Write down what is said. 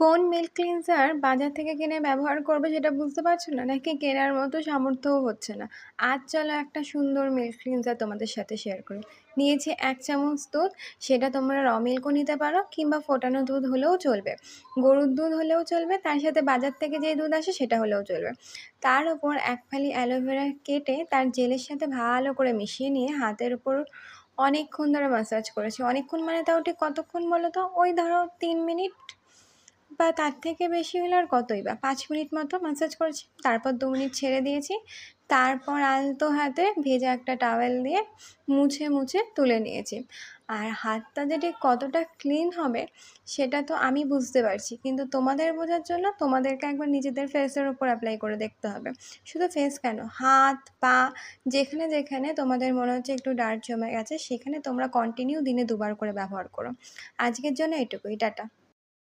কোন milk cleanser বাজার থেকে কিনে ব্যবহার করবে সেটা বুঝতে পারছো না, নাকি কেনার মতো সামর্থ্যও হচ্ছে না? আজ চলো একটা সুন্দর মিল্ক ক্লিনজার তোমাদের সাথে শেয়ার করি। নিয়েছি 1 চামচ দুধ। সেটা তোমরা র মিল্কও নিতে পারো কিংবা ফোটানো দুধ হলেও চলবে, গরুর দুধ হলেও চলবে, তার সাথে বাজার থেকে যে দুধ আসে সেটা হলেও চলবে। তার উপর 1 ফালি অ্যালোভেরা কেটে তার জেলের সাথে ভালো করে মিশিয়ে নিয়ে হাতের উপর অনেকক্ষণ ধরে ম্যাসাজ করেছি। অনেকক্ষণ মানে তাও ঠিক কতক্ষণ বলো তো? ওই ধরো 3 মিনিট বা তার থেকে বেশি হলে আর কতই বা 5 মিনিট মতো ম্যাসাজ করেছি। তারপর 2 মিনিট ছেড়ে দিয়েছি। তারপর আলতো হাতে ভেজা একটা টাওয়েল দিয়ে মুছে মুছে তুলে নিয়েছি। আর হাতটা যে ঠিক কতটা ক্লিন হবে সেটা তো আমি বুঝতে পারছি, কিন্তু তোমাদের বোঝার জন্য তোমাদেরকে একবার নিজেদের ফেসের উপর অ্যাপ্লাই করে দেখতে হবে। শুধু ফেস কেন, হাত পা যেখানে যেখানে তোমাদের মনে হচ্ছে একটু ডার্ট জমে গেছে সেখানে তোমরা কন্টিনিউ দিনে 2বার করে ব্যবহার করো। আজকের জন্য এটুকুই, টাটা।